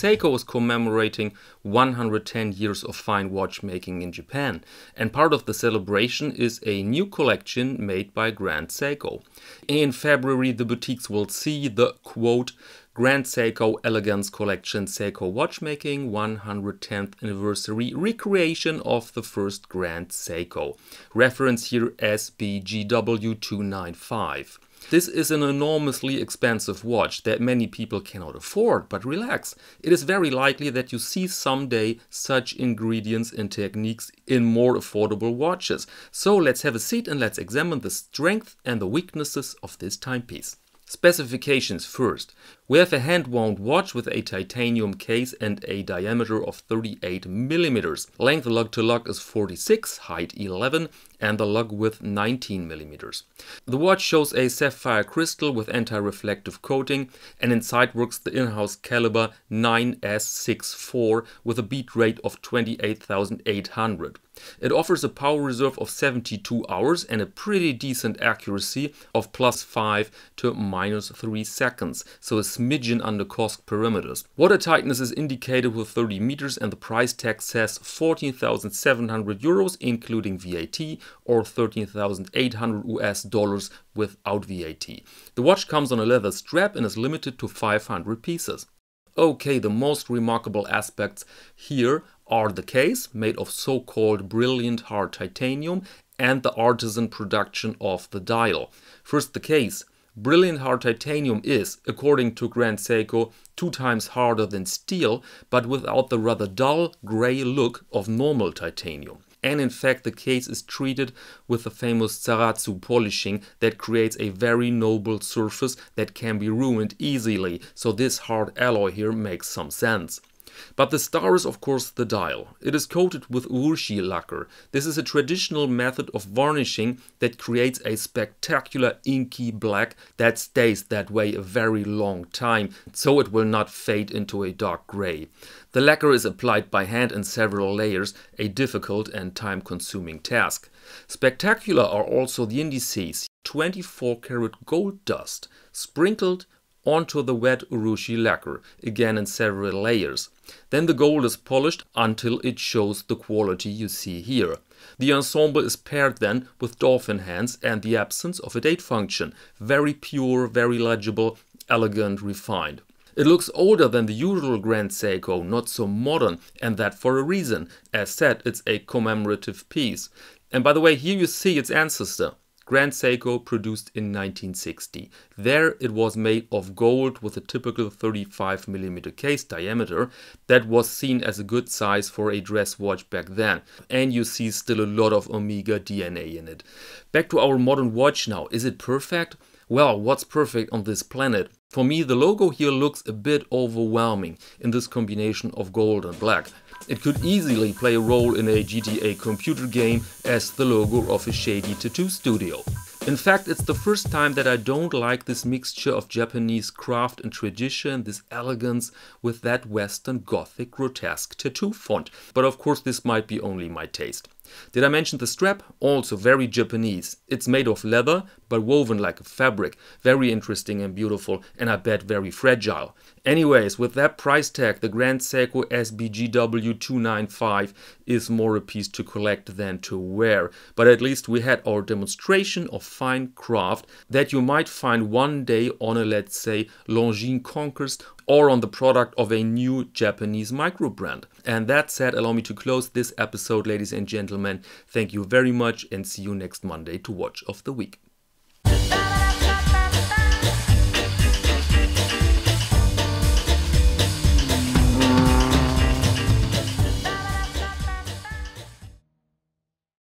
Seiko is commemorating 110 years of fine watchmaking in Japan, and part of the celebration is a new collection made by Grand Seiko. In February, the boutiques will see the, quote, Grand Seiko Elegance Collection Seiko Watchmaking 110th Anniversary Recreation of the First Grand Seiko. Reference here SBGW295. This is an enormously expensive watch that many people cannot afford, but relax. It is very likely that you see someday such ingredients and techniques in more affordable watches. So let's have a seat and let's examine the strength and the weaknesses of this timepiece. Specifications first. We have a hand-wound watch with a titanium case and a diameter of 38 mm. Length lug to lug is 46, height 11, and the lug width 19 mm. The watch shows a sapphire crystal with anti-reflective coating, and inside works the in-house caliber 9S64 with a beat rate of 28,800. It offers a power reserve of 72 hours and a pretty decent accuracy of +5 to -3 seconds, so a smidgen under cost parameters. Water tightness is indicated with 30 meters and the price tag says 14,700 euros including VAT or 13,800 US dollars without VAT. The watch comes on a leather strap and is limited to 500 pieces. Okay, the most remarkable aspects here are the case, made of so-called brilliant hard titanium, and the Artisan production of the dial. First, the case. Brilliant hard titanium is, according to Grand Seiko, 2 times harder than steel, but without the rather dull, grey look of normal titanium. And in fact, the case is treated with the famous Zaratsu polishing that creates a very noble surface that can be ruined easily, so this hard alloy here makes some sense. But the star is of course the dial. It is coated with urushi lacquer. This is a traditional method of varnishing that creates a spectacular inky black that stays that way a very long time, so it will not fade into a dark grey. The lacquer is applied by hand in several layers, a difficult and time-consuming task. Spectacular are also the indices, 24 karat gold dust, sprinkled onto the wet urushi lacquer, again in several layers. Then the gold is polished until it shows the quality you see here. The ensemble is paired then with dolphin hands and the absence of a date function. Very pure, very legible, elegant, refined. It looks older than the usual Grand Seiko, not so modern, and that for a reason. As said, it's a commemorative piece. And by the way, here you see its ancestor. Grand Seiko produced in 1960. There it was made of gold with a typical 35 mm case diameter that was seen as a good size for a dress watch back then. And you see still a lot of Omega DNA in it. Back to our modern watch now. Is it perfect? Well, what's perfect on this planet? For me, the logo here looks a bit overwhelming in this combination of gold and black. It could easily play a role in a GTA computer game as the logo of a shady tattoo studio. In fact, it's the first time that I don't like this mixture of Japanese craft and tradition, this elegance with that Western Gothic grotesque tattoo font. But of course this might be only my taste. Did I mention the strap? Also very Japanese. It's made of leather, but woven like a fabric. Very interesting and beautiful, and I bet very fragile. Anyways, with that price tag, the Grand Seiko SBGW295 is more a piece to collect than to wear. But at least we had our demonstration of fine craft that you might find one day on a, let's say, Longines Conquest or on the product of a new Japanese micro brand. And that said, allow me to close this episode, ladies and gentlemen. Thank you very much and see you next Monday to Watch of the Week.